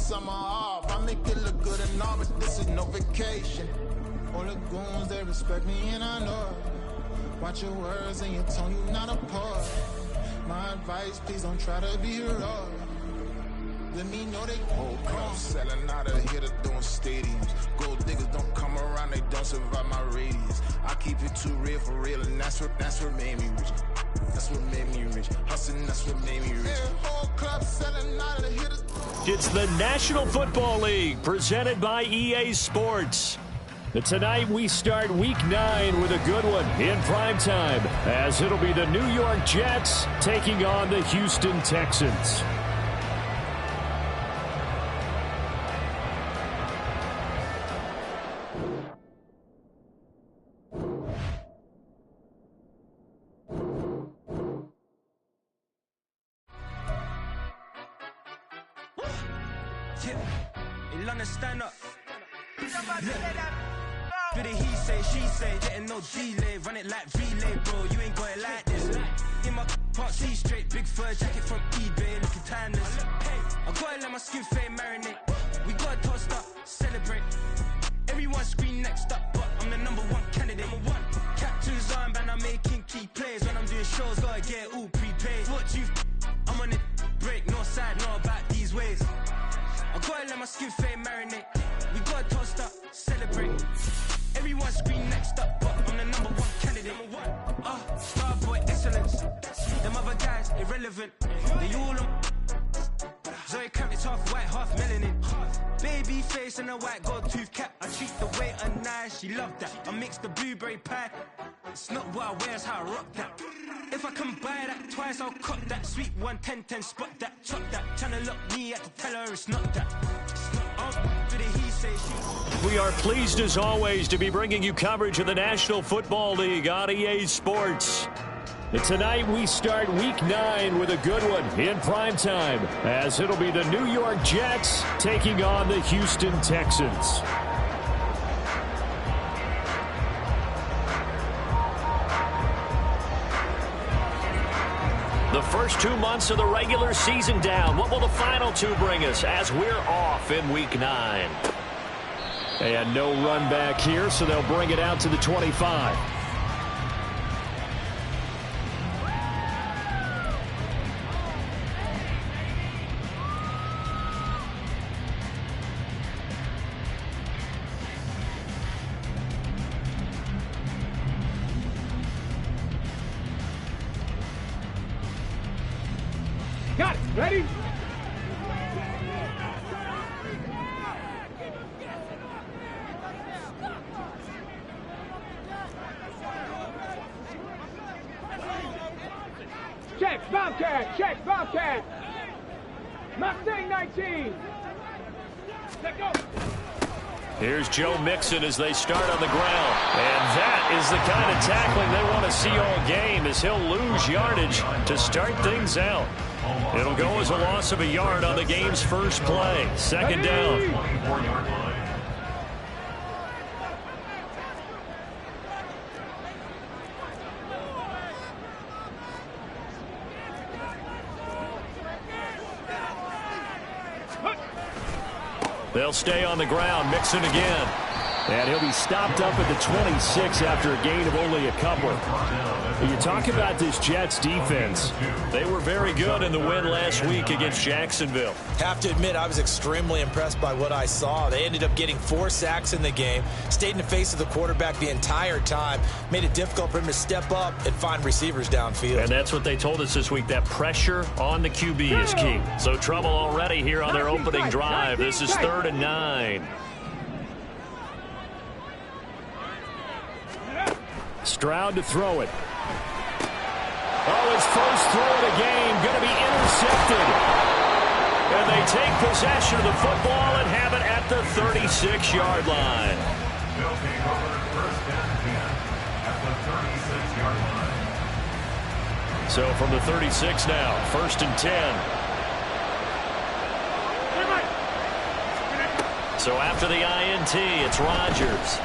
summer off. I make it look good and all, but this is no vacation. All the goons, they respect me and I know it. Watch your words and your tone, you not a poet. My advice, please don't try to be heroic. Let me know they whole club selling out of here to doing stadiums. Gold diggers don't come around, they don't survive my radius. I keep it too real for real, and that's what made me rich. That's what made me rich. Hustling, that's what made me rich. Whole club selling out of here to... It's the National Football League presented by EA Sports. Tonight we start Week 9 with a good one in primetime, as it'll be the New York Jets taking on the Houston Texans. Stand up. Do the he say, she say, getting no delay, run it like relay, bro. You ain't got it like this. In my can't see straight, big fur jacket from eBay, looking timeless. I gotta let my skin fade marinate. We gotta toast up, celebrate. Everyone scream next up, but I'm the #1 candidate. Captain's armband, I'm making key plays. When I'm doing shows, gotta get all prepaid. What you? I'm on it, break, no side, know about these ways. I gotta let my skin fade marinate. We gotta toast up, celebrate. Everyone scream next up, but I'm the #1 candidate. Star boy excellence. Them other guys irrelevant. They all on. Zoe Camp, it's half white, half melanin. Baby face and a white gold tooth cap. I treat the waiter nice, she loved that. I mix the blueberry pie. It's not what I wear, it's how I rock that. If I can buy that twice, I'll cut that. Sweet 110, spot that, chop that. Tryna lock me at the tell her it's not that. We are pleased as always to be bringing you coverage of the National Football League on EA Sports. And tonight we start Week 9 with a good one in primetime, as it'll be the New York Jets taking on the Houston Texans. The first 2 months of the regular season down. What will the final 2 bring us as we're off in Week 9? And no run back here, so they'll bring it out to the 25. Got it. Ready? Check, Bobcat. Check, Bobcat. Mustang 19. Let go. Here's Joe Mixon as they start on the ground. And that is the kind of tackling they want to see all game, as he'll lose yardage to start things out. It'll go as a loss of a yard on the game's first play. Second down. They'll stay on the ground. Mixon again. And he'll be stopped up at the 26 after a gain of only a couple. You talk about this Jets defense. They were very good in the win last week against Jacksonville. Have to admit, I was extremely impressed by what I saw. They ended up getting 4 sacks in the game, stayed in the face of the quarterback the entire time, made it difficult for him to step up and find receivers downfield. And that's what they told us this week, that pressure on the QB is key. So trouble already here on their opening drive. This is 3rd and 9. Stroud to throw it. Oh, his first throw of the game going to be intercepted. And they take possession of the football and have it at the 36-yard line. They'll take over first down and 10 at the 36-yard line. So from the 36 now, 1st and 10. So after the INT, it's Rodgers.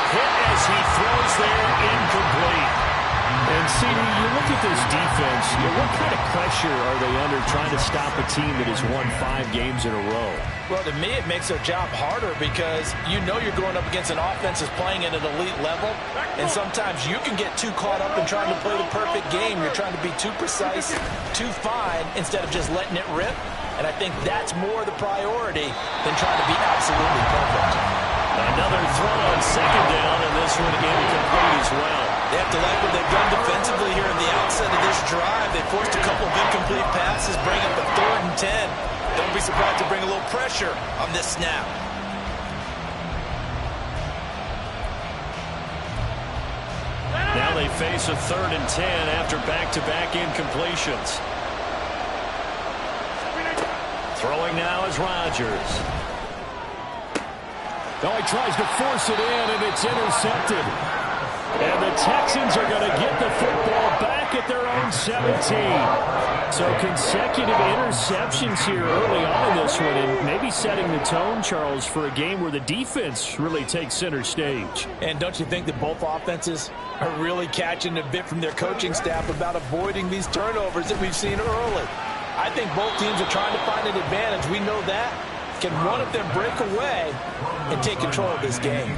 Hit as he throws there, incomplete. And And CD, you look at this defense, what kind of pressure are they under trying to stop a team that has won 5 games in a row? Well, to me, it makes their job harder because you know you're going up against an offense that's playing at an elite level, and sometimes you can get too caught up in trying to play the perfect game. You're trying to be too precise, too fine, instead of just letting it rip, and I think that's more the priority than trying to be absolutely perfect. Another throw on second down, and this one incomplete as well. They have to like what they've done defensively here in the outset of this drive. They forced a couple of incomplete passes, bring up a 3rd and 10. Don't be surprised to bring a little pressure on this snap. Now they face a 3rd and 10 after back-to-back incompletions. Throwing now is Rodgers. Oh, he tries to force it in, and it's intercepted. And the Texans are going to get the football back at their own 17. So consecutive interceptions here early on in this one, and maybe setting the tone, Charles, for a game where the defense really takes center stage. And don't you think that both offenses are really catching a bit from their coaching staff about avoiding these turnovers that we've seen early? I think both teams are trying to find an advantage. We know that. Can one of them break away and take control of this game?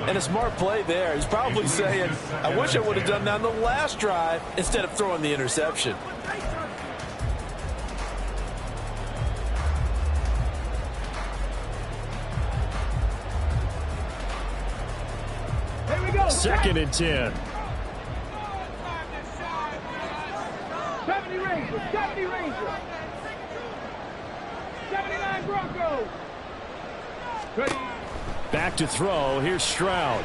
And a smart play there. He's probably saying, I wish I would have done that on the last drive instead of throwing the interception. Here we go. 2nd and 10. 70 Rangers, 70 Rangers. 79 Broncos. Ready. Back to throw. Here's Stroud.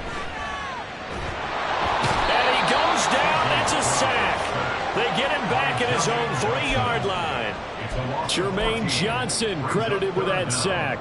And he goes down. That's a sack. They get him back at his own 3-yard line. Jermaine Johnson credited with that sack.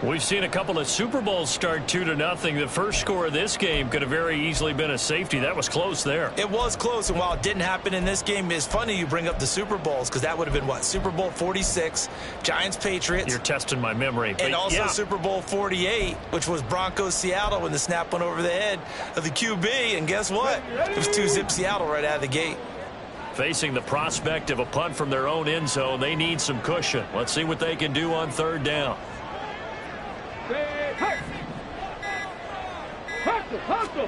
We've seen a couple of Super Bowls start 2-0. The first score of this game could have very easily been a safety. That was close there. It was close, and while it didn't happen in this game, it's funny you bring up the Super Bowls because that would have been, what, Super Bowl 46, Giants-Patriots. You're testing my memory. And also yeah. Super Bowl 48, which was Broncos-Seattle when the snap went over the head of the QB. And guess what? It was 2-zip Seattle right out of the gate. Facing the prospect of a punt from their own end zone, they need some cushion. Let's see what they can do on 3rd down.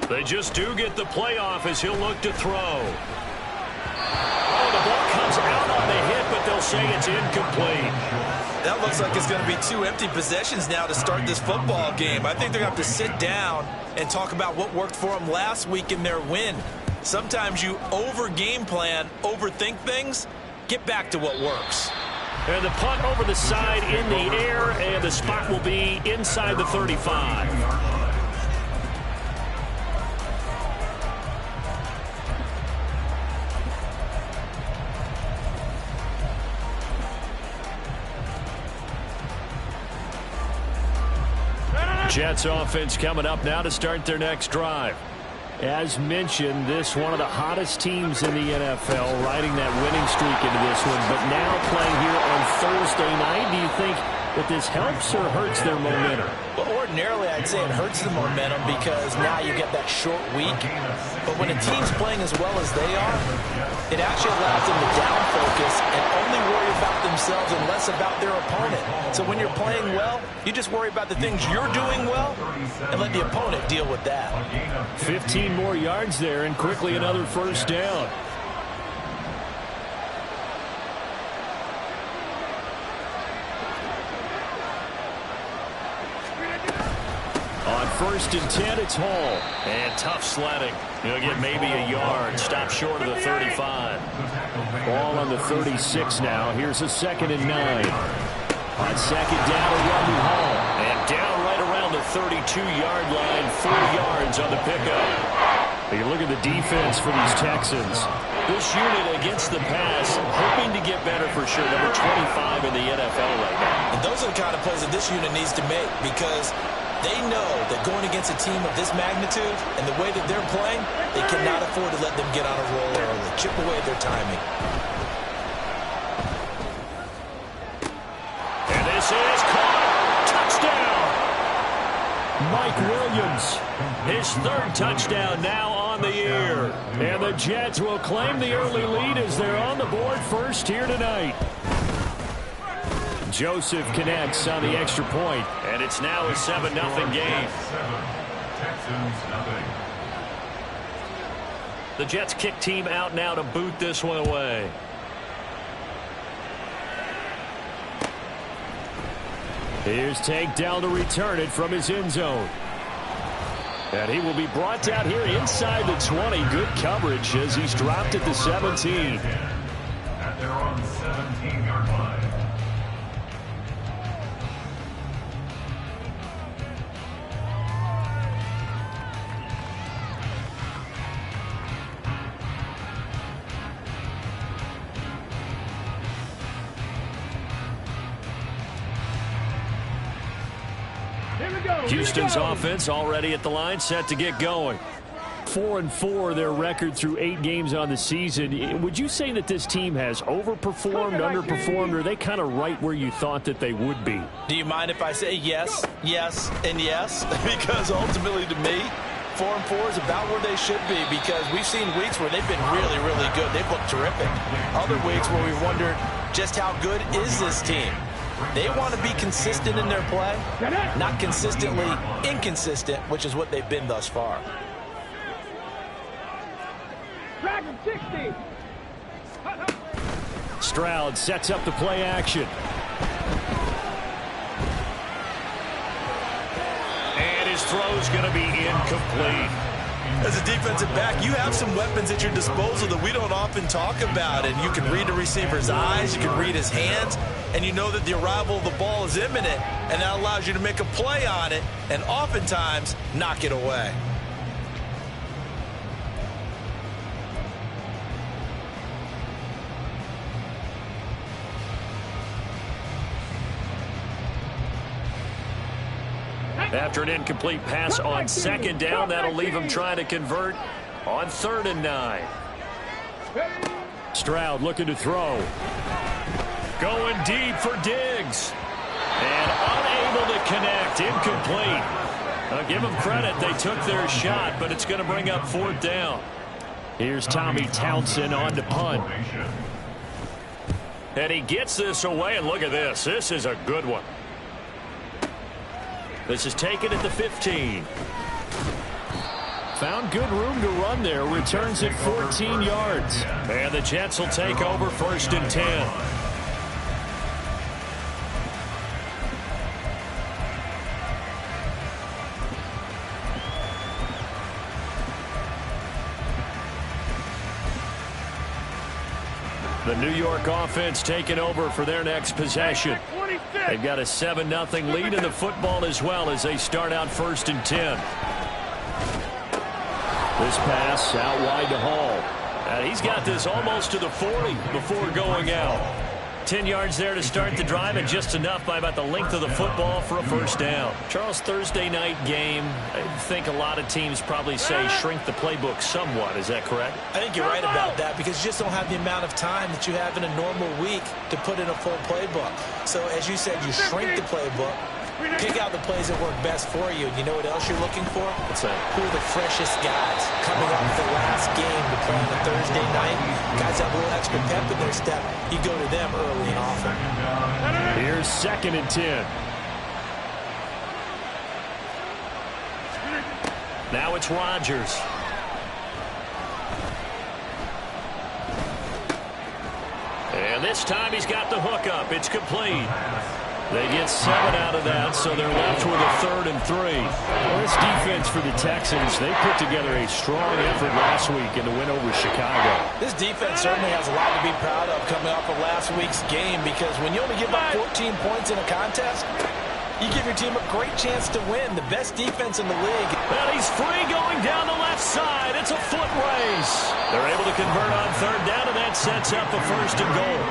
They just do get the playoff as he'll look to throw. Oh, the ball comes out on the hit, but they'll say it's incomplete. That looks like it's going to be 2 empty possessions now to start this football game. I think they're going to have to sit down and talk about what worked for them last week in their win. Sometimes you over-game plan, overthink things, get back to what works. And the punt over the side in the air, and the spot will be inside the 35. Jets offense coming up now to start their next drive. As mentioned, this one of the hottest teams in the NFL, riding that winning streak into this one, but now playing here on Thursday night. Do you think that this helps or hurts their momentum? Well, ordinarily, I'd say it hurts the momentum because now you get that short week. But when a team's playing as well as they are, it actually allows them to down focus and only worry about themselves and less about their opponent. So when you're playing well, you just worry about the things you're doing well and let the opponent deal with that. 15 more yards there, and quickly another 1st down. On 1st and 10, it's Hall. And tough sledding. He'll get maybe a yard. Stop short of the 35. Ball on the 36 now. Here's a 2nd and 9. On 2nd down, a run to Hall. And down right around the 32-yard line. 4 yards on the pickup. You look at the defense for these Texans. This unit against the pass, hoping to get better for sure. Number 25 in the NFL right now. And those are the kind of plays that this unit needs to make because they know that going against a team of this magnitude and the way that they're playing, they cannot afford to let them get on a roll early. Chip away at their timing. And this is caught. Touchdown. Mike Williams, his 3rd touchdown now on on the year. And the Jets will claim the early lead as they're on the board first here tonight. Joseph connects on the extra point, and it's now a 7-0 game. Texans nothing. The Jets kick team out now to boot this one away. Here's Tank down to return it from his end zone. And he will be brought down here inside the 20. Good coverage as he's dropped at the 17. At their own 17-yard line. Houston's offense already at the line, set to get going. 4-4 their record through 8 games on the season. Would you say that this team has overperformed, underperformed, or are they kind of right where you thought that they would be? Do you mind if I say yes, yes, and yes? Because ultimately to me, 4-4 is about where they should be, because we've seen weeks where they've been really, really good. They've looked terrific. Other weeks where we wondered just how good is this team? They want to be consistent in their play, not consistently inconsistent, which is what they've been thus far. Dragon 60. Stroud sets up the play action. And his throw's going to be incomplete. As a defensive back, you have some weapons at your disposal that we don't often talk about, and you can read the receiver's eyes, you can read his hands, and you know that the arrival of the ball is imminent, and that allows you to make a play on it and oftentimes knock it away. After an incomplete pass on second down, that'll leave him trying to convert on 3rd and 9. Stroud looking to throw. Going deep for Diggs. And unable to connect. Incomplete. I'll give them credit. They took their shot, but it's going to bring up 4th down. Here's Tommy Townsend on to punt. And he gets this away, and look at this. This is a good one. This is taken at the 15. Found good room to run there. Returns at 14 yards. And the Jets will take over 1st and 10. The New York offense taking over for their next possession. They've got a 7-0 lead in the football as well as they start out 1st and 10. This pass out wide to Hall. And he's got this almost to the 40 before going out. 10 yards there to start the drive, and just enough by about the length of the football for a 1st down. Charles, Thursday night game, I think a lot of teams probably say shrink the playbook somewhat. Is that correct? I think you're right about that, because you just don't have the amount of time that you have in a normal week to put in a full playbook. So as you said, you shrink the playbook, pick out the plays that work best for you. You know what else you're looking for? What's that? Who are the freshest guys coming off the last game to play on a Thursday night? Guys have a little extra pep in their step. You go to them early and often. Here's 2nd and 10. Now it's Rodgers. And this time he's got the hook up. It's complete. They get 7 out of that, so they're left with a 3rd and 3. Well, this defense for the Texans, they put together a strong effort last week in the win over Chicago. This defense certainly has a lot to be proud of coming off of last week's game, because when you only give up 14 points in a contest, you give your team a great chance to win. The best defense in the league. Well, he's free going down the left side. It's a foot race. They're able to convert on 3rd down, and that sets up a 1st and goal.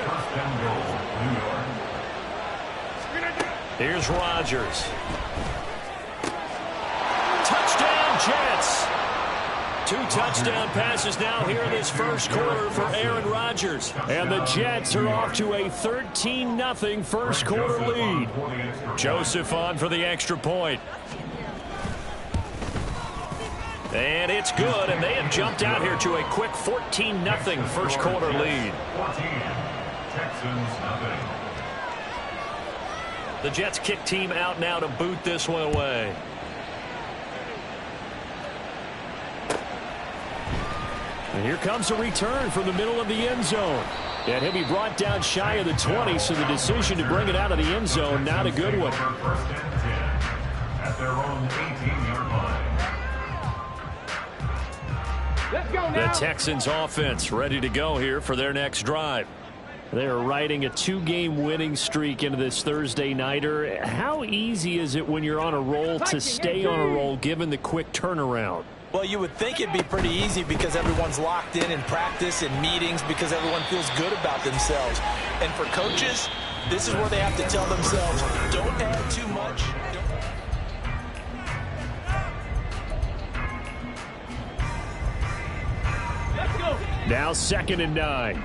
1st and goal, New York. Here's Rodgers. Touchdown, Jets. 2 touchdown passes now here in this 1st quarter for Aaron Rodgers. And the Jets are off to a 13-0 1st quarter lead. Joseph on for the extra point. And it's good, and they have jumped out here to a quick 14-0 first quarter lead. 14, Texans nothing. The Jets kick team out now to boot this one away. And here comes a return from the middle of the end zone. And he'll be brought down shy of the 20, so the decision to bring it out of the end zone, not a good one. First and 10 at their own 18-yard line. Let's go now. The Texans offense ready to go here for their next drive. They're riding a 2-game winning streak into this Thursday nighter. How easy is it when you're on a roll to stay on a roll given the quick turnaround? Well, you would think it'd be pretty easy because everyone's locked in practice and meetings because everyone feels good about themselves. And for coaches, this is where they have to tell themselves, don't add too much. Let's go. Now 2nd and 9.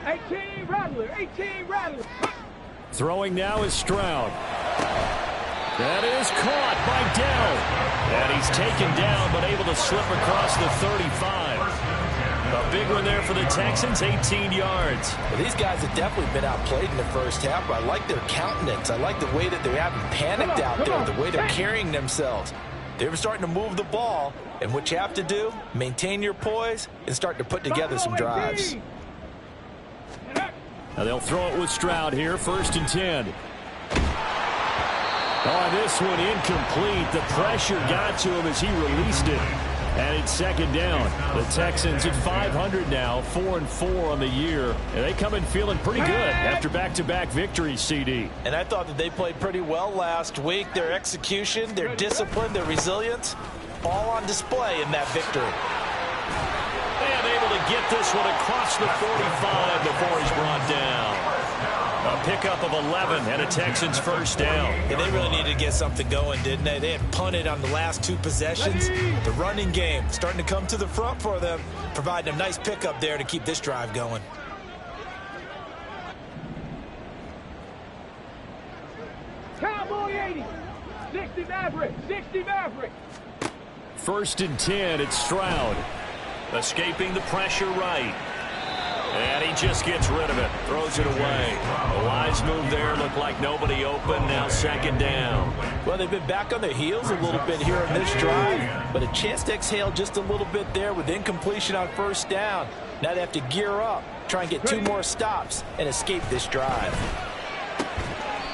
18 Rattler. 18 Rattler. Throwing now is Stroud. That is caught by Dell. And he's taken down but able to slip across the 35. A big one there for the Texans, 18 yards. Well, these guys have definitely been outplayed in the first half, but I like their countenance. I like the way that they haven't panicked out there, the way they're carrying themselves. They're starting to move the ball, and what you have to do, maintain your poise and start to put together some drives. Now they'll throw it with Stroud here, 1st and 10. Oh, this one incomplete. The pressure got to him as he released it. And it's 2nd down. The Texans at 500 now, 4-4 on the year. And they come in feeling pretty good after back-to-back victories, CD. And I thought that they played pretty well last week. Their execution, their discipline, their resilience, all on display in that victory. And able to get this one across the 45 before he's brought down. A pickup of 11 and a Texans 1st down. And they really needed to get something going, didn't they? They had punted on the last 2 possessions. The running game starting to come to the front for them, providing a nice pickup there to keep this drive going. Cowboy 80. 60 Maverick. 60 Maverick. 1st and 10, it's Stroud. Escaping the pressure right. And he just gets rid of it. Throws it away. A wise move there. Looked like nobody open. Now 2nd down. Well, they've been back on their heels a little bit here in this drive. But a chance to exhale just a little bit there with incompletion on 1st down. Now they have to gear up, try and get 2 more stops, and escape this drive.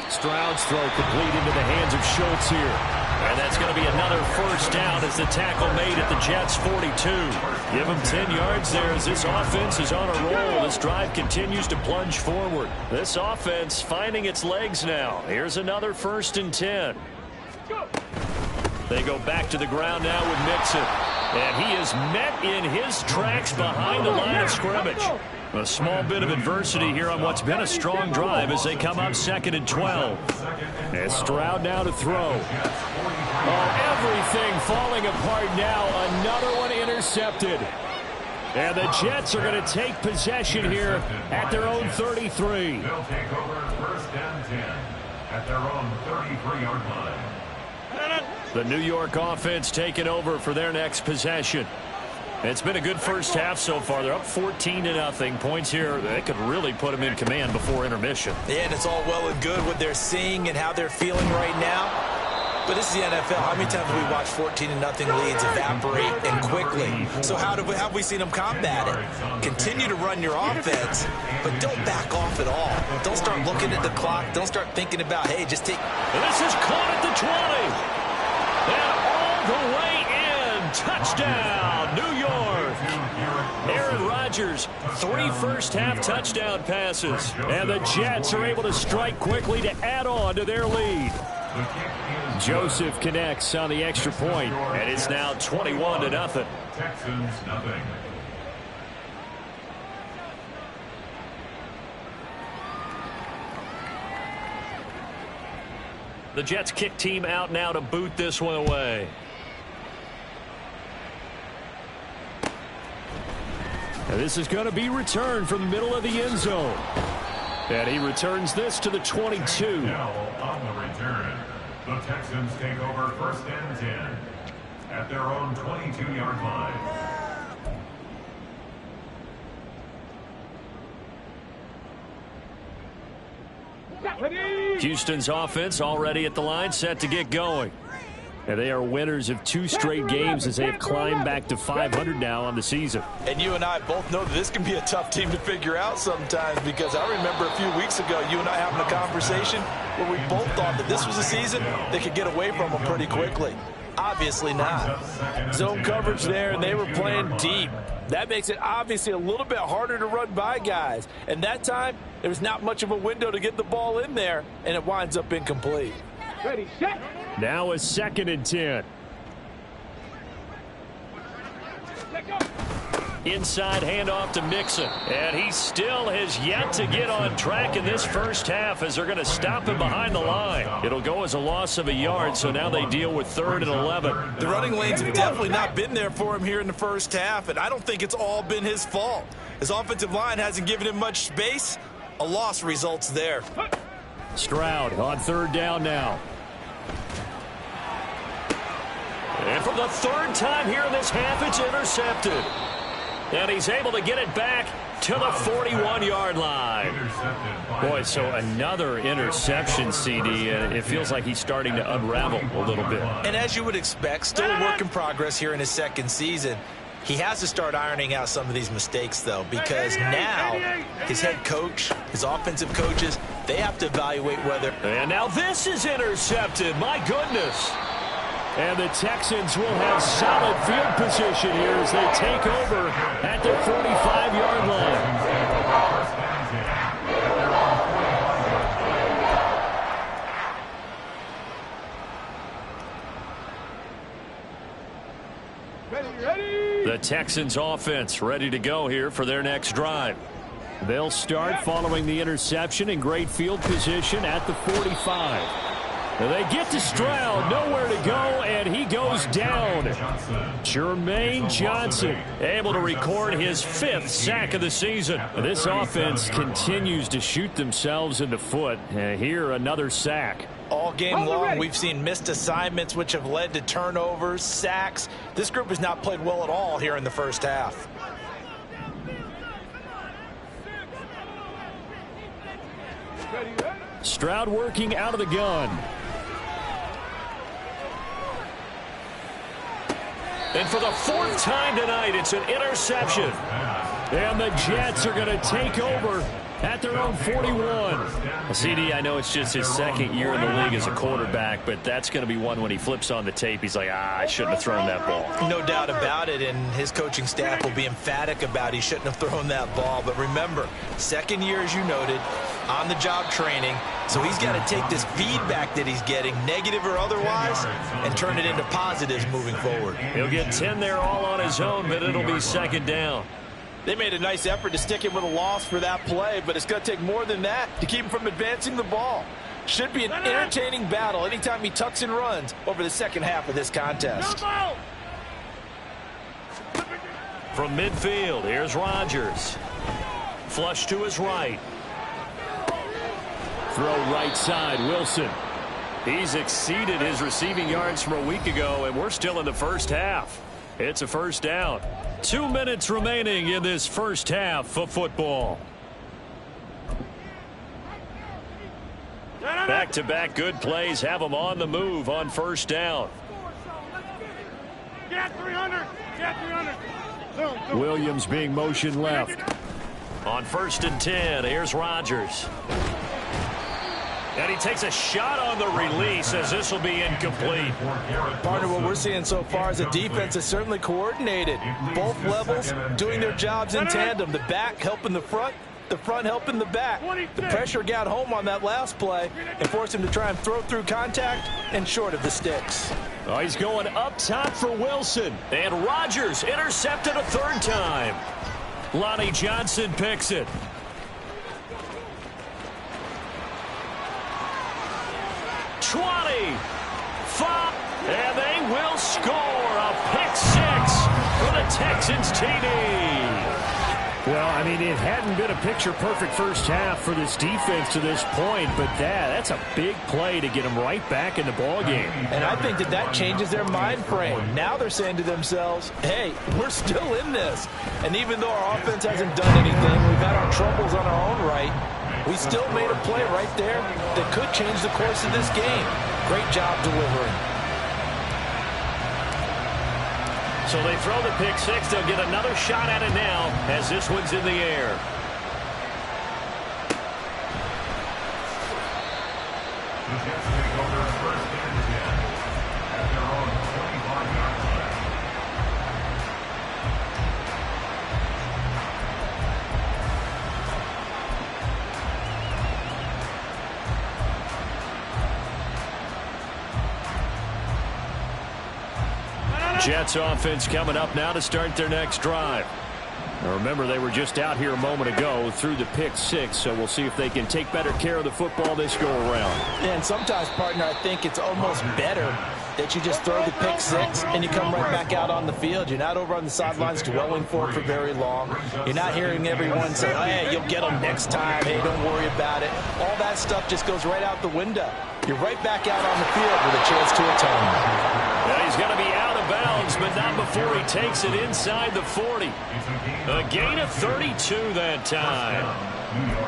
Stroud's throw complete into the hands of Schultz here. And that's going to be another 1st down as the tackle made at the Jets' 42. Give him 10 yards there as this offense is on a roll. This drive continues to plunge forward. This offense finding its legs now. Here's another 1st and 10. They go back to the ground now with Mixon. And he is met in his tracks behind the line of scrimmage. A small bit of adversity here on what's been a strong drive as they come up 2nd and 12. And Stroud now to throw. Oh, everything falling apart now. Another one intercepted. And the Jets are going to take possession here at their own 33. They'll take over 1st and 10 at their own 33-yard line. The New York offense taking over for their next possession. It's been a good first half so far. They're up 14-0. Points here, they could really put them in command before intermission. Yeah, and it's all well and good what they're seeing and how they're feeling right now. But this is the NFL. How many times have we watched 14-0 leads evaporate and quickly? So how have we seen them combat it? Continue to run your offense, but don't back off at all. Don't start looking at the clock. Don't start thinking about, hey, just take... And this is caught at the 20. And all the way in. Touchdown, New York. Aaron Rodgers, 3 first-half touchdown passes. And the Jets are able to strike quickly to add on to their lead. Joseph connects on the extra point, and it's now 21-0. Texans nothing. The Jets kick team out now to boot this one away. And this is going to be returned from the middle of the end zone. And he returns this to the 22. Now on the return. The Texans take over 1st and 10 at their own 22-yard line. Houston's offense already at the line, set to get going. And they are winners of 2 straight games as they have climbed back to 500 now on the season. And you and I both know that this can be a tough team to figure out sometimes, because I remember a few weeks ago you and I having a conversation where we both thought that this was a season they could get away from them pretty quickly. Obviously not. Zone coverage there, and they were playing deep. That makes it obviously a little bit harder to run by guys. And that time, there was not much of a window to get the ball in there, and it winds up incomplete. Ready, set. Now a 2nd and 10. Let go. Inside handoff to Mixon. And he still has yet to get on track in this first half as they're going to stop him behind the line. It'll go as a loss of a yard, so now they deal with 3rd and 11. The running lanes have definitely not been there for him here in the first half, and I don't think it's all been his fault. His offensive line hasn't given him much space. A loss results there. Stroud on 3rd down now. And for the 3rd time here in this half, it's intercepted. And he's able to get it back to the 41-yard line. Boy, so another interception, CD, and it feels like he's starting to unravel a little bit. And as you would expect, still a work in progress here in his 2nd season. He has to start ironing out some of these mistakes, though, because now his head coach, his offensive coaches, they have to evaluate whether... And now this is intercepted. My goodness. And the Texans will have solid field position here as they take over at the 45-yard line. Ready. The Texans offense ready to go here for their next drive. They'll start following the interception in great field position at the 45. They get to Stroud, nowhere to go, and he goes down. Jermaine Johnson able to record his 5th sack of the season. This offense continues to shoot themselves in the foot. Here, another sack. All game long, we've seen missed assignments, which have led to turnovers, sacks. This group has not played well at all here in the first half. Stroud working out of the gun. And for the 4th time tonight, it's an interception. And the Jets are going to take over at their own 41. CD, I know it's just his 2nd year in the league as a quarterback, but that's going to be one when he flips on the tape. He's like, I shouldn't have thrown that ball. No doubt about it, and his coaching staff will be emphatic about he shouldn't have thrown that ball. But remember, 2nd year, as you noted, on-the-job training. So he's got to take this feedback that he's getting, negative or otherwise, and turn it into positives moving forward. He'll get 10 there all on his own, but it'll be 2nd down. They made a nice effort to stick him with a loss for that play, but it's going to take more than that to keep him from advancing the ball. Should be an entertaining battle anytime he tucks and runs over the 2nd half of this contest. From midfield, here's Rodgers. Flush to his right. Throw right side, Wilson. He's exceeded his receiving yards from a week ago, and we're still in the first half. It's a 1st down. 2 minutes remaining in this first half of football. Back-to-back good plays have them on the move on 1st down. Get 300. Get 300. Williams being motioned left. On 1st and 10, here's Rodgers. And he takes a shot on the release as this will be incomplete. Partner, what we're seeing so far is a defense that's certainly coordinated. Both levels doing their jobs in tandem. The back helping the front helping the back. The pressure got home on that last play and forced him to try and throw through contact and short of the sticks. Oh, he's going up top for Wilson. And Rodgers intercepted a 3rd time. Lonnie Johnson picks it. 20, 5, and they will score a pick 6 for the Texans TD. Well, I mean, it hadn't been a picture-perfect first half for this defense to this point, but that's a big play to get them right back in the ballgame. And I think that changes their mind frame. Now they're saying to themselves, hey, we're still in this. And even though our offense hasn't done anything, we've had our troubles on our own right, we still made a play right there that could change the course of this game. Great job delivering. So they throw the pick six. They'll get another shot at it now as this one's in the air. The Jets take over first and 10 at their own 25-yard line. Jets offense coming up now to start their next drive. Now remember, they were just out here a moment ago through the pick six, so we'll see if they can take better care of the football this go around. And sometimes, partner, I think it's almost better that you just throw the pick six and you come right back out on the field. You're not over on the sidelines dwelling for it for very long. You're not hearing everyone say, oh, hey, you'll get them next time. Hey, don't worry about it. All that stuff just goes right out the window. You're right back out on the field with a chance to atone. Well, he's going to be out of bounds, but not before he takes it inside the 40. A gain of 32 that time.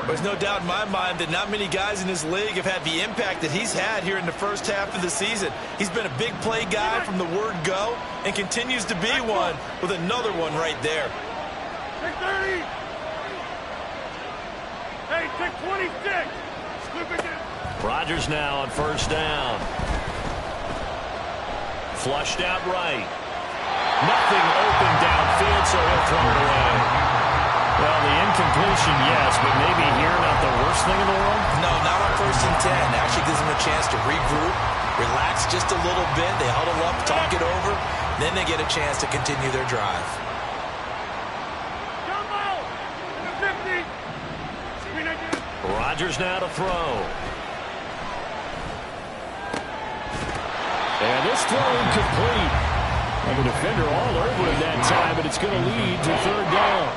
There's no doubt in my mind that not many guys in this league have had the impact that he's had here in the first half of the season. He's been a big play guy from the word go and continues to be one with another one right there. Take 30. Hey, take 26. Flip it down. Rodgers now on first down. Flushed out right. Nothing open downfield, so he'll throw it away. Well, the incompletion, yes, but maybe here not the worst thing in the world? No, not on first and 10. Actually gives them a chance to regroup, relax just a little bit. They huddle up, talk it over. Then they get a chance to continue their drive. Jumbo! 50. Rodgers now to throw. And this throw incomplete. And the defender all over him that time, but it's going to lead to third down.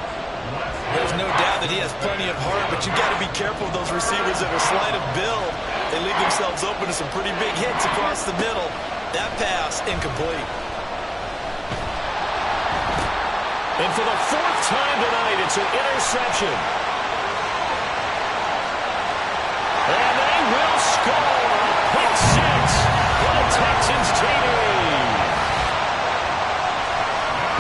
There's no doubt that he has plenty of heart, but you got to be careful of those receivers that are slight of build. They leave themselves open to some pretty big hits across the middle. That pass, incomplete. And for the fourth time tonight, it's an interception. And they will score. Pick six. The Texans take the lead.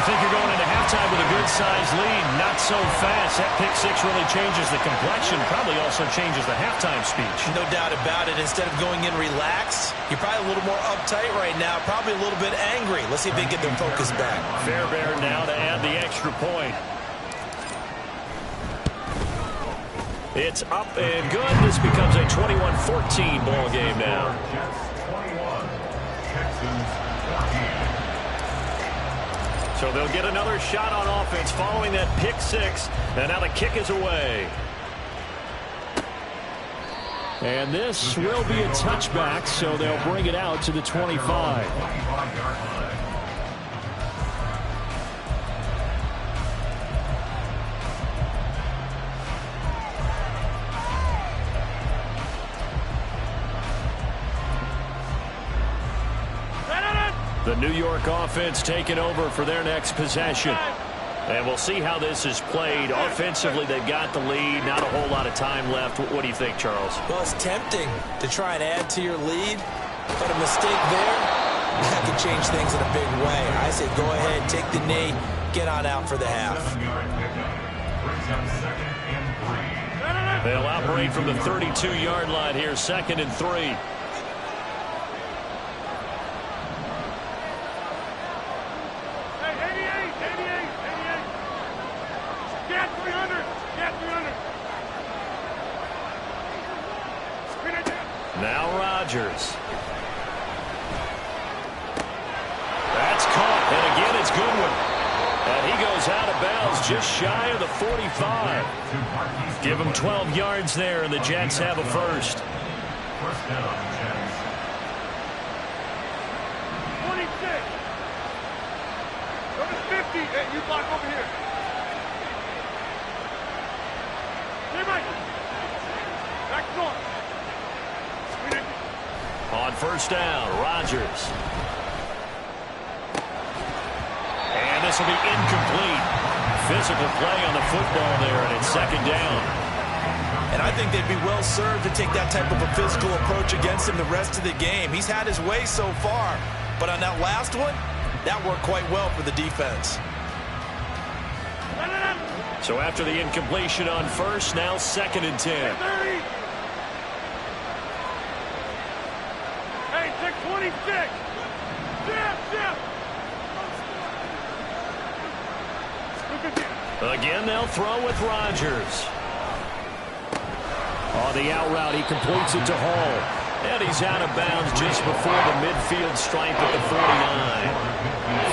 You think you're going into halftime with a good-sized lead? Not so fast. That pick six really changes the complexion, probably also changes the halftime speech. No doubt about it. Instead of going in relaxed, you're probably a little more uptight right now, probably a little bit angry. Let's see if they get their focus back. Fairbairn now to add the extra point. It's up and good. This becomes a 21-14 ball game now. Jets 21, Texans 14. So they'll get another shot on offense following that pick six. And now the kick is away. And this will be a touchback, so they'll bring it out to the 25. 25-yard line. The New York offense taking over for their next possession. And we'll see how this is played. Offensively, they've got the lead. Not a whole lot of time left. What do you think, Charles? Well, it's tempting to try and add to your lead, but a mistake there, that can change things in a big way. I say go ahead, take the knee, get on out for the half. 7-yard pickup. Brings up 2nd and 3. They'll operate from the 32-yard line here, 2nd and 3. Now Rodgers. That's caught, and again it's Goodwin. And he goes out of bounds just shy of the 45. Give him 12 yards there, and the Jets have a first. First down, Jets. 26. Number 50. Hey, you block over here. Hey, Mike. Back north. On first down, Rodgers. And this will be incomplete. Physical play on the football there, and it's second down. And I think they'd be well served to take that type of a physical approach against him the rest of the game. He's had his way so far, but on that last one, that worked quite well for the defense. So after the incompletion on first, now second and 10. 30. Hey, take 26. Zip. Again, they'll throw with Rodgers. On the out route, he completes it to Hall. And he's out of bounds just before the midfield stripe at the 49.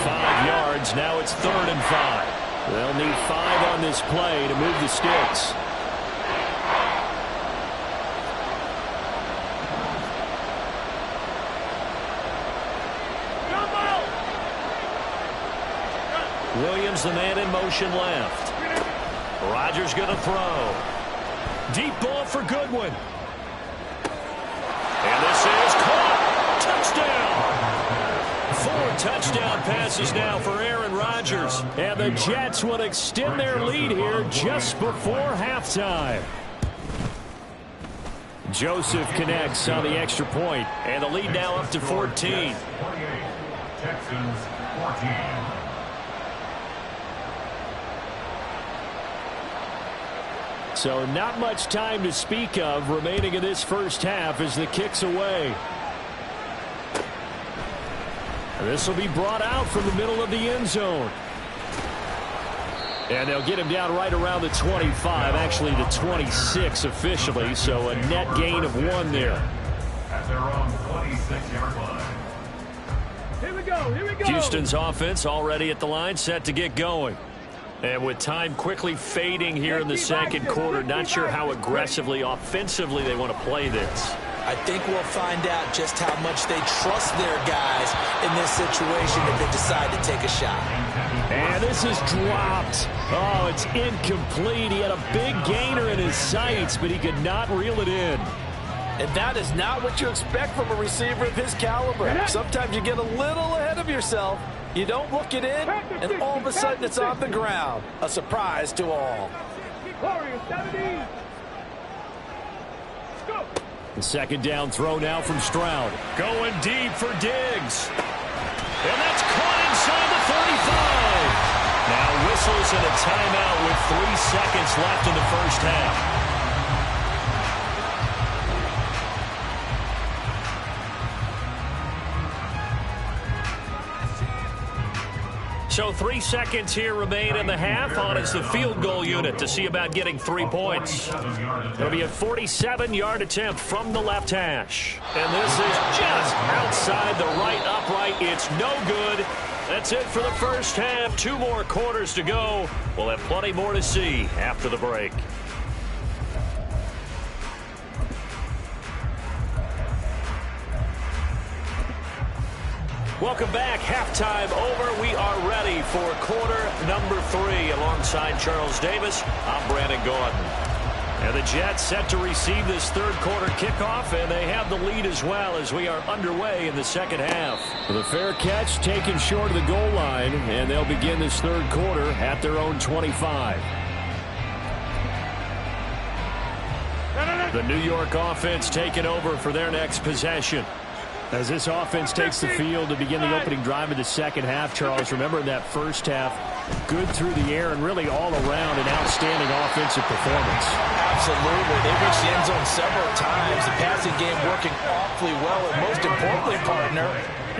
5 yards, now it's 3rd and 5. They'll need 5 on this play to move the sticks. Williams, the man in motion left. Rodgers going to throw. Deep ball for Goodwin. And this is caught. Touchdown. 4 touchdown passes now for Aaron Rodgers. And the Jets will extend their lead here just before halftime. Joseph connects on the extra point, and the lead now up to 14. 48, Texans 14. So not much time to speak of remaining in this first half as the kick's away. This will be brought out from the middle of the end zone. And they'll get him down right around the 25, actually the 26 officially, so a net gain of 1 there. At their own 26-yard line. Here we go. Houston's offense already at the line, set to get going. And with time quickly fading here in the second quarter, not sure how aggressively, offensively they want to play this. I think we'll find out just how much they trust their guys in this situation if they decide to take a shot. And this is dropped. Oh, it's incomplete. He had a big gainer in his sights, but he could not reel it in. And that is not what you expect from a receiver of his caliber. Sometimes you get a little ahead of yourself. You don't look it in, and all of a sudden it's on the ground. A surprise to all. The second down throw now from Stroud. Going deep for Diggs. And that's caught inside the 35. Now whistles and a timeout with 3 seconds left in the first half. So 3 seconds here remain in the half on as the field goal unit to see about getting 3 points. It'll be a 47-yard attempt from the left hash. And this is just outside the right upright. It's no good. That's it for the first half. 2 more quarters to go. We'll have plenty more to see after the break. Welcome back. Halftime over. We are ready for quarter number 3. Alongside Charles Davis, I'm Brandon Gordon. And the Jets set to receive this third quarter kickoff, and they have the lead as well as we are underway in the second half. The fair catch taken short of the goal line, and they'll begin this third quarter at their own 25. The New York offense taking over for their next possession. As this offense takes the field to begin the opening drive of the second half, Charles, remember in that first half, good through the air and really all around an outstanding offensive performance. Absolutely. They reached the end zone several times. The passing game working awfully well, and most importantly, partner,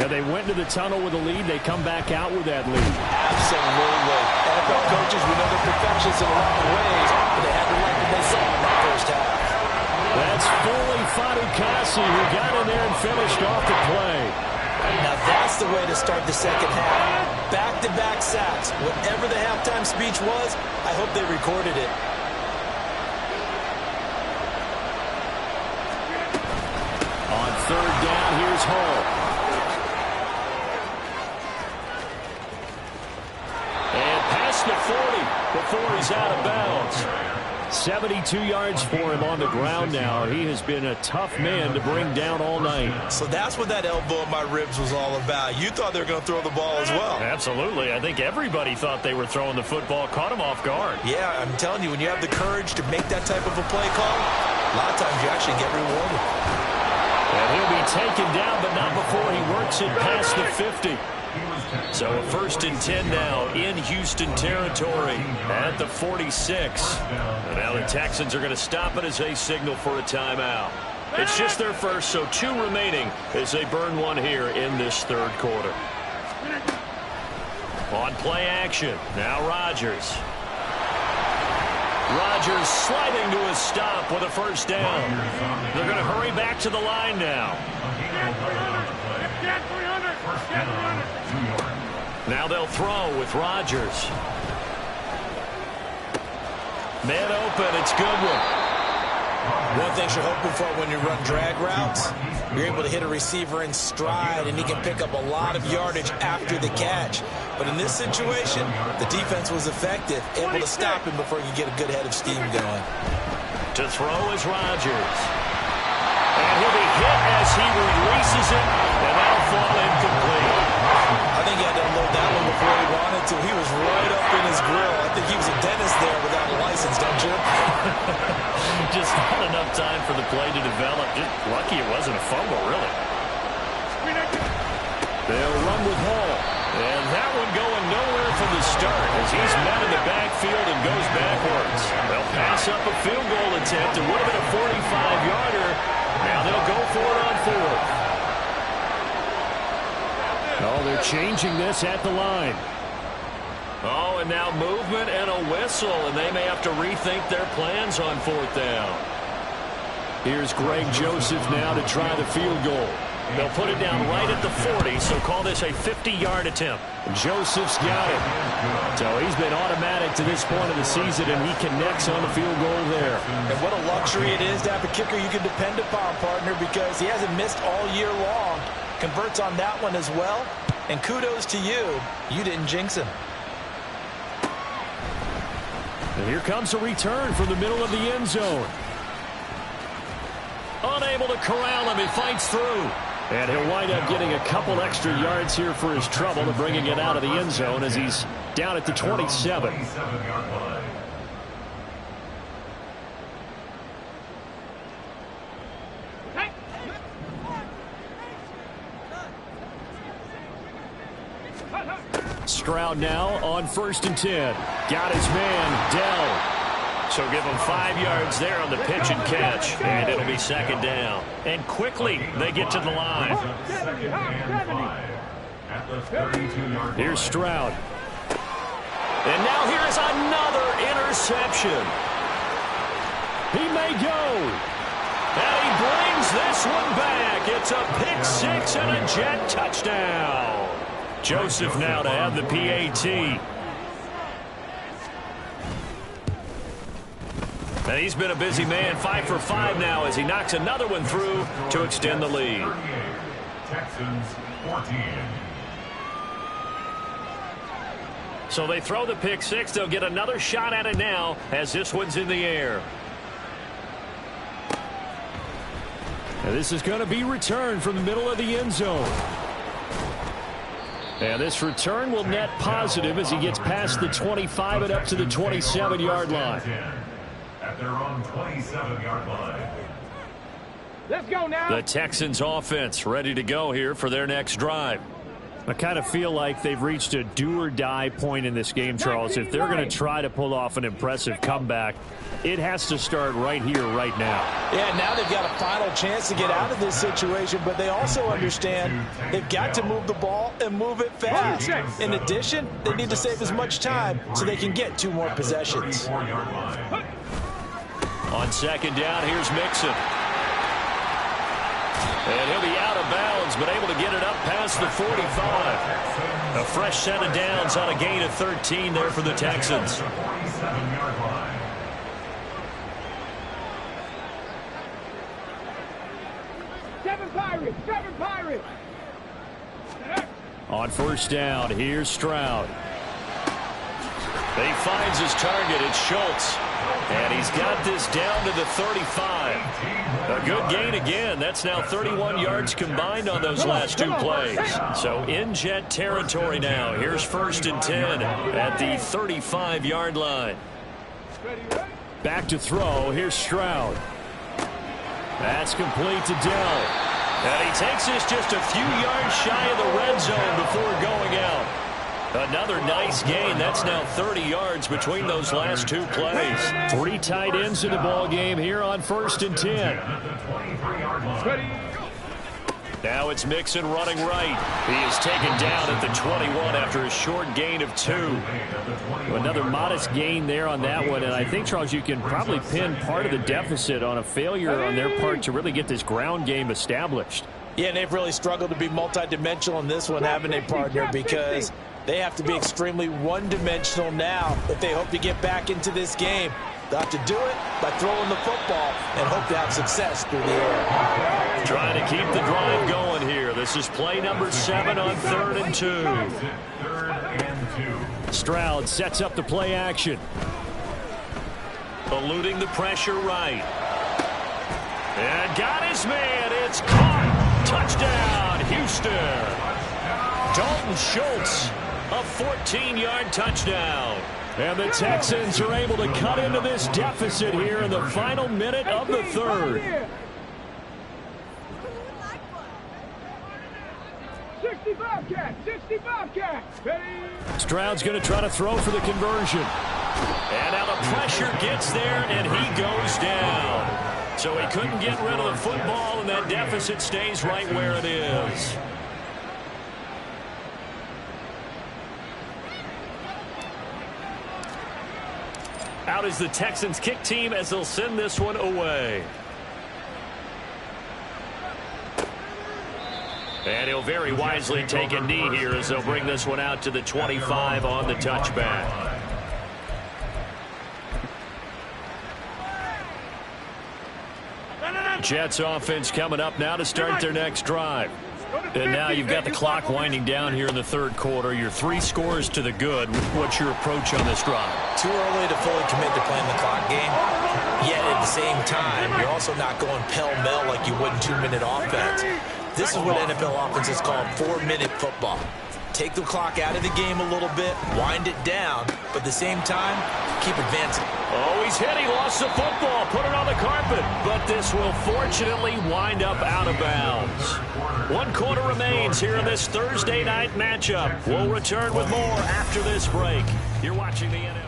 yeah, they went into the tunnel with a lead. They come back out with that lead. Absolutely. NFL coaches, we know they're perfectionists in a lot of ways, but they had to like what they saw in that first half. That's fully Fadukasi who got in there and finished off the play. Now that's the way to start the second half. Back-to-back sacks. Whatever the halftime speech was, I hope they recorded it. On third down, here's Hall. And past the 40 before he's out of bounds. 72 yards for him on the ground now. He has been a tough man to bring down all night. So that's what that elbow in my ribs was all about. You thought they were going to throw the ball as well. Absolutely. I think everybody thought they were throwing the football, caught him off guard. Yeah, I'm telling you, when you have the courage to make that type of a play call, a lot of times you actually get rewarded. And he'll be taken down, but not before he works it past the 50. So a 1st and 10 now in Houston territory at the 46. And now the Texans are going to stop it as they signal for a timeout. It's just their first, so 2 remaining as they burn one here in this 3rd quarter. On play action, now Rodgers. Rodgers sliding to a stop with a 1st down. They're going to hurry back to the line now. Now they'll throw with Rodgers. Man open, it's Goodwin. One thing you're hoping for when you run drag routes, you're able to hit a receiver in stride, and he can pick up a lot of yardage after the catch. But in this situation, the defense was effective, able to stop him before you get a good head of steam going. To throw is Rodgers. And he'll be hit as he releases it, and that'll fall incomplete. I think he had to unload that one before he wanted to. He was right up in his grill. I think he was a dentist there without a license, don't you? Just not enough time for the play to develop. Just lucky it wasn't a fumble, really. They'll run with Hall. And that one going nowhere from the start as he's met in the backfield and goes backwards. They'll pass up a field goal attempt. It would have been a 45-yarder. Now they'll go for it on 4th. Oh, they're changing this at the line. Oh, and now movement and a whistle, and they may have to rethink their plans on 4th down. Here's Greg Joseph now to try the field goal. They'll put it down right at the 40, so call this a 50-yard attempt. Joseph's got it. So he's been automatic to this point of the season, and he connects on the field goal there. And what a luxury it is to have a kicker you can depend upon, partner, because he hasn't missed all year long. Converts on that one as well. And kudos to you. You didn't jinx him. And here comes a return from the middle of the end zone. Unable to corral him. He fights through. And he'll wind up getting a couple extra yards here for his trouble and bringing it out of the end zone as he's down at the 27. Stroud now on 1st and 10. Got his man, Dell. So give him 5 yards there on the pitch and catch, and it'll be 2nd down. And quickly, they get to the line. Here's Stroud. And now here's another interception. He may go. And he brings this one back. It's a pick 6 and a Jet touchdown. Joseph now to have the PAT. And he's been a busy man, 5 for 5 now as he knocks another one through to extend the lead. Texans 14. So they throw the pick 6. They'll get another shot at it now as this one's in the air. And this is going to be returned from the middle of the end zone. And this return will net positive as he gets past the 25 and up to the 27-yard line. At their own 27-yard line. Let's go now. The Texans offense ready to go here for their next drive. I kind of feel like they've reached a do-or-die point in this game, Charles. If they're going to try to pull off an impressive comeback, it has to start right here, right now. Yeah, now they've got a final chance to get out of this situation, but they also understand they've got to move the ball and move it fast. In addition, they need to save as much time so they can get 2 more possessions. On 2nd down, here's Mixon. And he'll be out of bounds, but able to get it up past the 45. A fresh set of downs on a gain of 13 there for the Texans. Seven Pirates. On 1st down, here's Stroud. He finds his target. It's Schultz. And he's got this down to the 35. A good gain again. That's now 31 yards combined on those last two plays. So in Jet territory now. Here's 1st and 10 at the 35-yard line. Back to throw. Here's Stroud. That's complete to Dell. And he takes this just a few yards shy of the red zone before going out. Another nice gain. That's now 30 yards between those last two plays. 3 tight ends in the ball game here on 1st and 10. Now it's Mixon running right. He is taken down at the 21 after a short gain of 2. Another modest gain there on that one. And I think, Charles, you can probably pin part of the deficit on a failure on their part to really get this ground game established. Yeah, and they've really struggled to be multidimensional in this one, haven't they, partner? Because they have to be extremely one-dimensional now if they hope to get back into this game. They'll have to do it by throwing the football and hope to have success through the air. Trying to keep the drive going here. This is play number 7 on 3rd and 2. Stroud sets up the play action. Eluding the pressure right. And got his man. It's caught. Touchdown, Houston. Dalton Schultz. A 14-yard touchdown. And the Texans are able to cut into this deficit here in the final minute of the 3rd. 65 cat, 65 cat. Stroud's going to try to throw for the conversion. And now the pressure gets there, and he goes down. So he couldn't get rid of the football, and that deficit stays right where it is. Out is the Texans kick team as they'll send this one away. And he'll very wisely take a knee here as they'll bring this one out to the 25 on the touchback. Jets offense coming up now to start their next drive. And now you've got the clock winding down here in the 3rd quarter. You're 3 scores to the good. What's your approach on this drive? Too early to fully commit to playing the clock game. Yet at the same time, you're also not going pell-mell like you would in 2-minute offense. This is what NFL offenses call 4-minute football. Take the clock out of the game a little bit, wind it down, but at the same time, keep advancing. Oh, he's hit. He lost the football. Put it on the carpet. But this will fortunately wind up out of bounds. 1 quarter remains here in this Thursday night matchup. We'll return with more after this break. You're watching the NFL.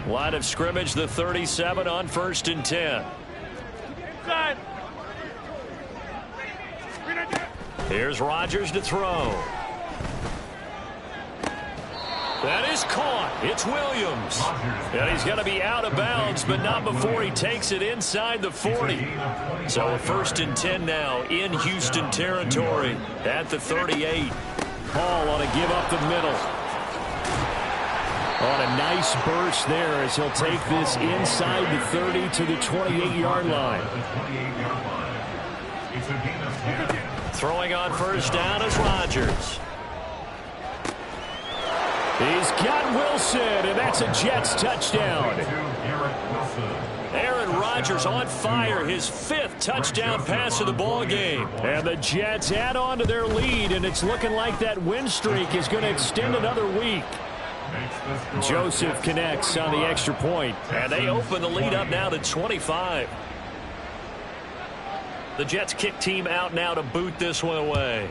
Line of scrimmage, the 37 on 1st and 10. Inside. Here's Rodgers to throw. That is caught. It's Williams. And he's going to be out of bounds, but not before he takes it inside the 40. So a 1st and 10 now in Houston territory at the 38. Paul on a give up the middle. On a nice burst there as he'll take this inside the 30 to the 28-yard line. Throwing on 1st down is Rodgers. He's got Wilson, and that's a Jets touchdown. Aaron Rodgers on fire, his 5th touchdown pass of the ball game. And the Jets add on to their lead, and it's looking like that win streak is going to extend another week. Joseph connects on the extra point, and they open the lead up now to 25. The Jets kick team out now to boot this one away.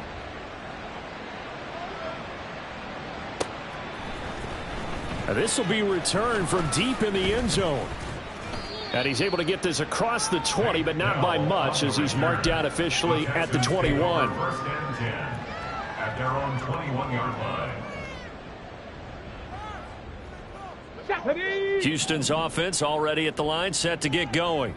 This will be returned from deep in the end zone. And he's able to get this across the 20, but not by much as he's marked down officially at the 21. At their own 21-yard line. Houston's offense already at the line, set to get going.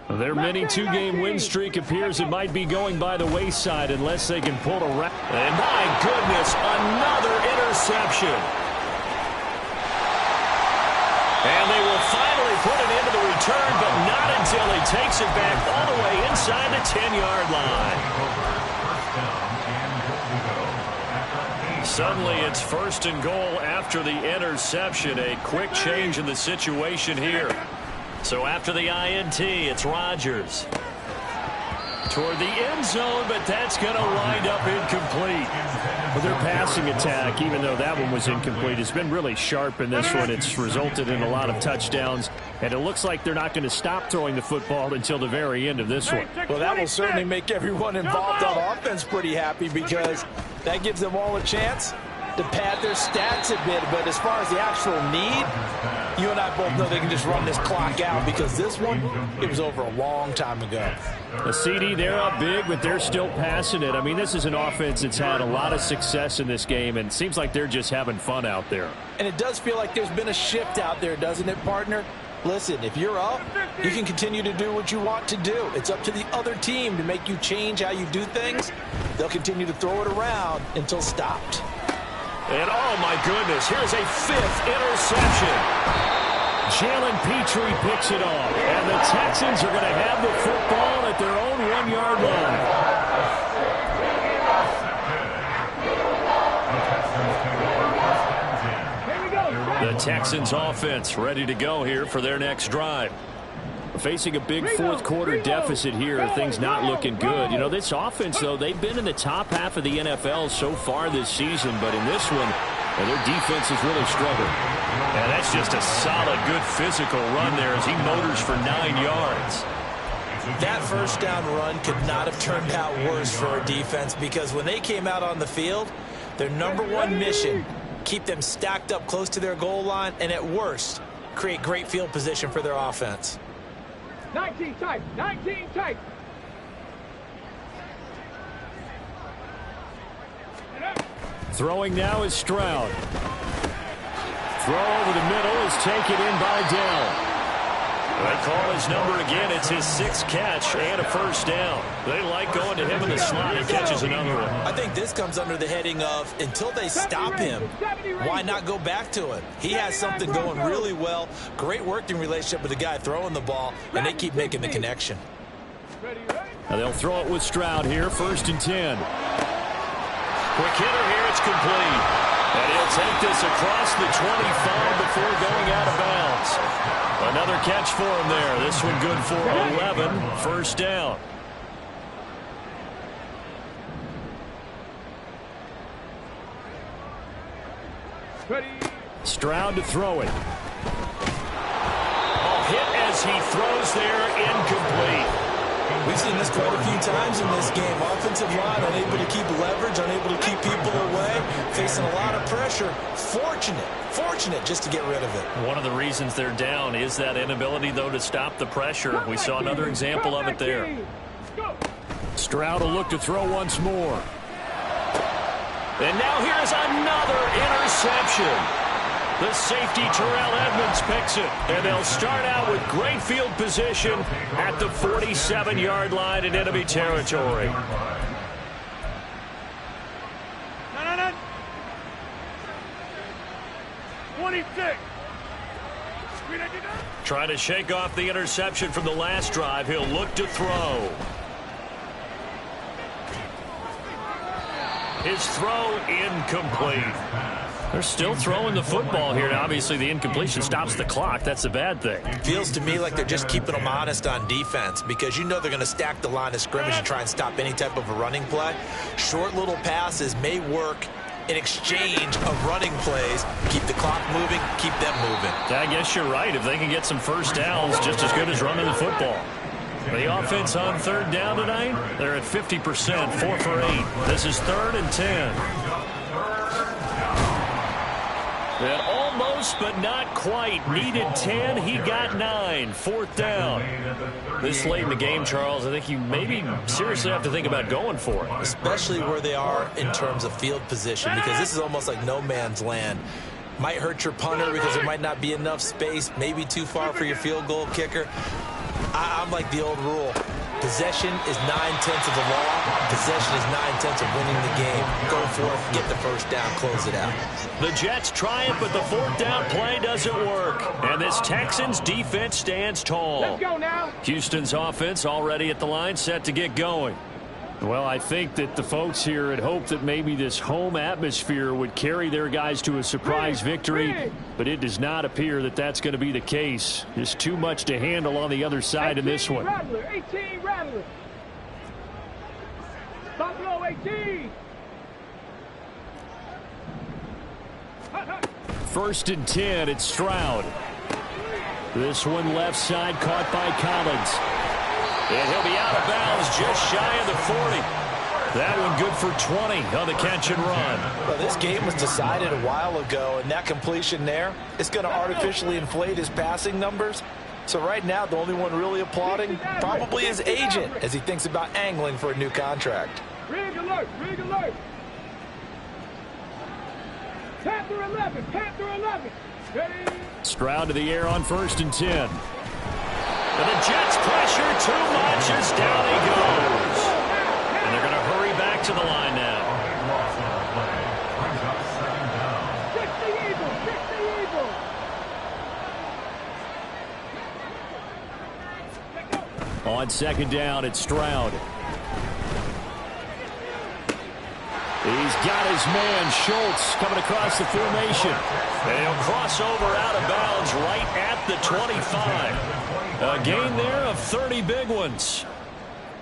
Their mini 2-game win streak appears it might be going by the wayside unless they can pull a wrap. And my goodness, another interception. And they will finally put it into the return, but not until he takes it back all the way inside the 10-yard line. Suddenly, it's 1st and goal after the interception. A quick change in the situation here. So after the INT, it's Rodgers toward the end zone, but that's going to wind up incomplete. Well, their passing attack, even though that one was incomplete, has been really sharp in this one. It's resulted in a lot of touchdowns, and it looks like they're not going to stop throwing the football until the very end of this one. Well, that will certainly make everyone involved on offense pretty happy, because that gives them all a chance to pad their stats a bit. But as far as the actual need, you and I both know they can just run this clock out, because this one, it was over a long time ago. The CD, they're up big, but they're still passing it. I mean, this is an offense that's had a lot of success in this game, and it seems like they're just having fun out there. And it does feel like there's been a shift out there, doesn't it, partner? Listen, if you're up, you can continue to do what you want to do. It's up to the other team to make you change how you do things. They'll continue to throw it around until stopped. And, oh, my goodness, here's a 5th interception. Jalen Petrie picks it off, and the Texans are going to have the football at their own 1-yard line. The Texans offense ready to go here for their next drive. Facing a big fourth-quarter deficit here, things not looking good. You know, this offense, though, they've been in the top half of the NFL so far this season, but in this one, their defense has really struggled. And that's just a solid, good physical run there as he motors for 9 yards. That first down run could not have turned out worse for our defense, because when they came out on the field, their #1 mission, keep them stacked up close to their goal line, and at worst, create great field position for their offense. 19 tight, 19 tight. Throwing now is Stroud. Throw over the middle is taken in by Dell. They call his number again. It's his 6th catch and a first down. They like going to him in the slot. He catches another one. I think this comes under the heading of, until they stop him, why not go back to it? He has something going really well. Great working relationship with the guy throwing the ball, and they keep making the connection. Now they'll throw it with Stroud here, 1st and 10. Quick hitter here. It's complete. And he'll take this across the 25 before going out of bounds. Another catch for him there. This one good for 11. First down. Stroud to throw it. Hit as he throws there, incomplete. We've seen this quite a few times in this game. Offensive line unable to keep leverage, unable to keep people away, facing a lot of pressure. Fortunate just to get rid of it. One of the reasons they're down is that inability, though, to stop the pressure. We saw another example of it there. Stroud will look to throw once more. And now here's another interception. The safety, Terrell Edmonds, picks it. And they'll start out with great field position at the 47-yard line in enemy territory. No. 26. Trying to shake off the interception from the last drive. He'll look to throw. His throw incomplete. They're still throwing the football here. Now, obviously, the incompletion stops the clock. That's a bad thing. Feels to me like they're just keeping them honest on defense, because you know they're going to stack the line of scrimmage and try and stop any type of a running play. Short little passes may work in exchange of running plays. Keep the clock moving, keep them moving. I guess you're right. If they can get some first downs, just as good as running the football. The offense on 3rd down tonight, they're at 50%, 4 for 8. This is 3rd and 10. And almost, but not quite. Needed 10. He got 9. 4th down. This late in the game, Charles, I think you maybe seriously have to think about going for it. Especially where they are in terms of field position, because this is almost like no man's land. Might hurt your punter because there might not be enough space, maybe too far for your field goal kicker. I'm like the old rule. Possession is 9/10 of the law. Possession is 9/10 of winning the game. Go for it, get the first down, close it out. The Jets try it, but the fourth down play doesn't work. And this Texans defense stands tall. Let's go now. Houston's offense already at the line, set to get going. Well, I think that the folks here had hoped that maybe this home atmosphere would carry their guys to a surprise victory, but it does not appear that that's going to be the case. Just too much to handle on the other side in this one. Rattler, 18 Rattler. Buffalo 18. 1st and 10, it's Stroud. This one left side caught by Collins. And he'll be out of bounds just shy of the 40. That one good for 20 on the catch and run. Well, this game was decided a while ago, and that completion there is going to artificially inflate his passing numbers. So right now, the only one really applauding probably his agent as he thinks about angling for a new contract. Rig alert, rig alert. Panther 11, Panther 11. Ready? Stroud to the air on 1st and 10. And the Jets pressure too much as down he goes. And they're going to hurry back to the line now. Fix the Eagle, fix the Eagle. On 2nd down, it's Stroud. He's got his man, Schultz, coming across the formation. And he'll cross over out of bounds right at the 25. A gain there of 30 big ones.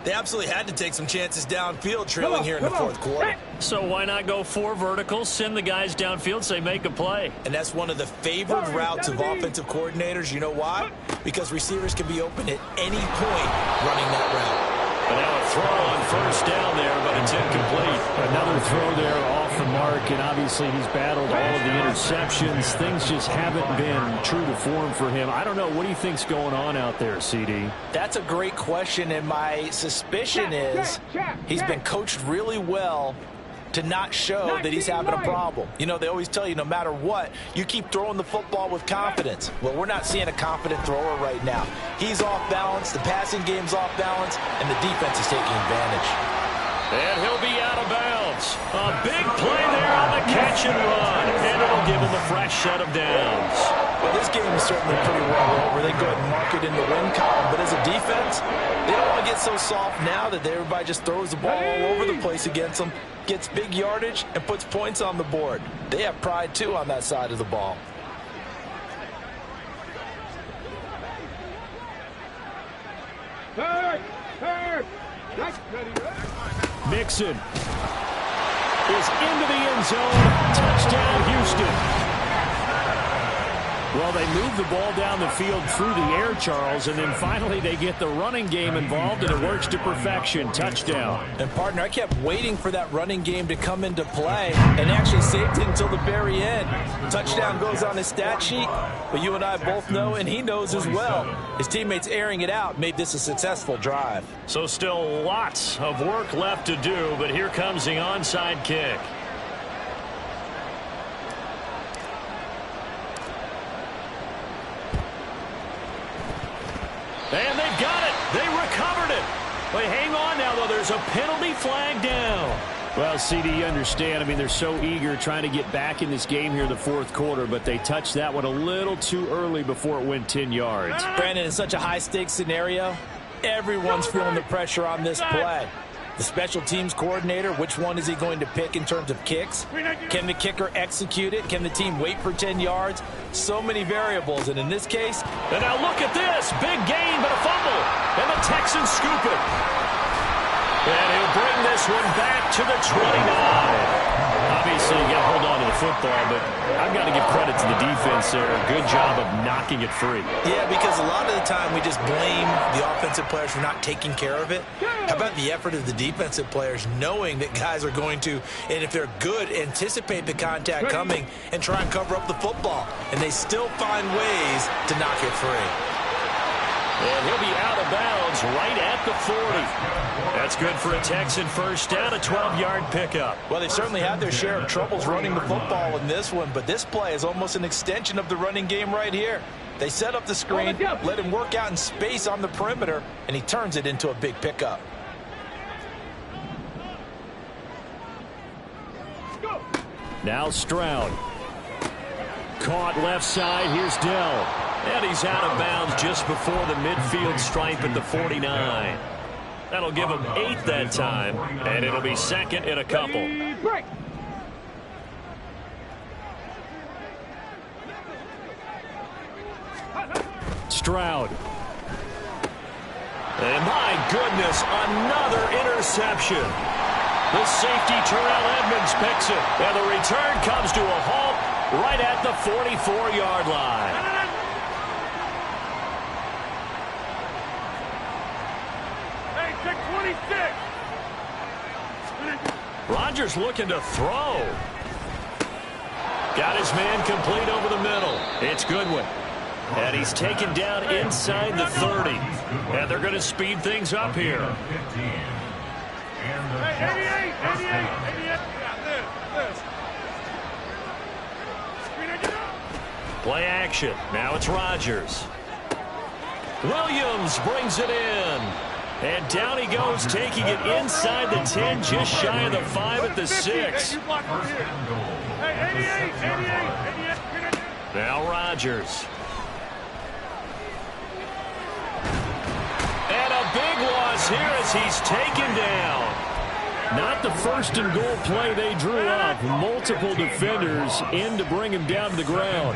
They absolutely had to take some chances downfield trailing here in the 4th quarter. So why not go 4 verticals, send the guys downfield, say make a play. And that's one of the favored routes of offensive coordinators. You know why? Because receivers can be open at any point running that route. But now a throw on 1st down there, but it's incomplete. Another throw there off the mark, and obviously he's battled all of the interceptions. Things just haven't been true to form for him. I don't know. What do you think's going on out there, CD? That's a great question, and my suspicion is he's been coached really well to not show that he's having a problem. You know, they always tell you no matter what, you keep throwing the football with confidence. Well, we're not seeing a confident thrower right now. He's off balance, the passing game's off balance, and the defense is taking advantage. And he'll be out of bounds. A big play there on the catch and run, and it'll give him a fresh set of downs. Well, this game is certainly pretty well over. They go ahead and mark it in the win column, but as a defense, they don't want to get so soft now that everybody just throws the ball all over the place against them, gets big yardage, and puts points on the board. They have pride, too, on that side of the ball. Third. Mixon is into the end zone. Touchdown, Houston. Well, they move the ball down the field through the air, Charles, and then finally they get the running game involved, and it works to perfection. Touchdown. And, partner, I kept waiting for that running game to come into play and actually saved it until the very end. Touchdown goes on his stat sheet, but you and I both know, and he knows as well, his teammates airing it out made this a successful drive. So still lots of work left to do, but here comes the onside kick. And they've got it. They recovered it. Wait, hang on now, though. There's a penalty flag down. Well, CD, you understand. I mean, they're so eager trying to get back in this game here in the 4th quarter, but they touched that one a little too early before it went 10 yards. Brandon, in such a high-stakes scenario, everyone's feeling the pressure on this play. The special teams coordinator, which one is he going to pick in terms of kicks? Can the kicker execute it? Can the team wait for 10 yards? So many variables, and in this case... And now look at this. Big gain, but a fumble. And the Texans scoop it. And he'll bring this one back to the 29. Obviously, you got to hold on to the football, but I've got to give credit to the defense there. A good job of knocking it free. Yeah, because a lot of the time we just blame the offensive players for not taking care of it. How about the effort of the defensive players knowing that guys are going to, and if they're good, anticipate the contact coming and try and cover up the football. And they still find ways to knock it free. And he'll be out of bounds right at the 40. That's good for a Texan first down, a 12-yard pickup. Well, they certainly had their share of troubles running the football in this one, but this play is almost an extension of the running game right here. They set up the screen, let him work out in space on the perimeter, and he turns it into a big pickup. Now Stroud. Caught left side. Here's Dell. And he's out of bounds just before the midfield stripe at the 49. That'll give him 8 that time, and it'll be second in a couple. Stroud. And my goodness, another interception. The safety, Terrell Edmonds, picks it. And the return comes to a halt right at the 44-yard line. Hey, check 26. Rodgers looking to throw. Got his man complete over the middle. It's Goodwin. And he's taken down inside the 30. And they're going to speed things up here. Hey, 88. Play action. Now it's Rodgers. Williams brings it in. And down he goes, taking it inside the 10, just shy of the 5 at the 6. Now Rodgers. And a big loss here as he's taken down. Not the first and goal play they drew up. Multiple defenders in to bring him down to the ground.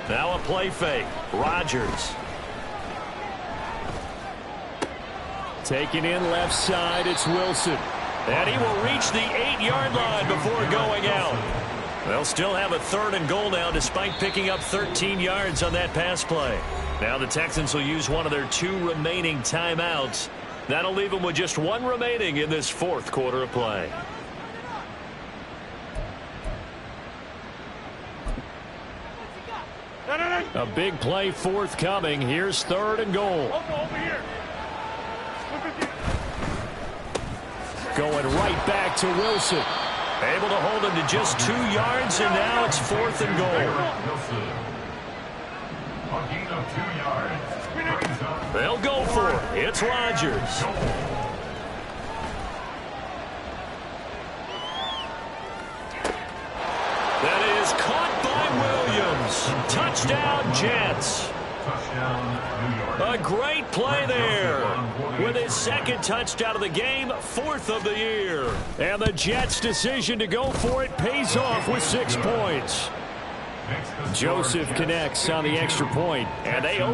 Now a play fake. Rodgers. Taking in left side, it's Wilson. And he will reach the 8-yard line before going out. They'll still have a 3rd and goal now despite picking up 13 yards on that pass play. Now the Texans will use one of their 2 remaining timeouts. That'll leave them with just 1 remaining in this 4th quarter of play. A big play forthcoming. Here's 3rd and goal. Going right back to Wilson. Able to hold him to just 2 yards, and now it's 4th and goal. They'll go for it. It's Rodgers. That is caught by Williams. Touchdown, Jets. A great play there. With his 2nd touchdown of the game, 4th of the year. And the Jets' decision to go for it pays off with 6 points. Joseph connects on the extra point, and they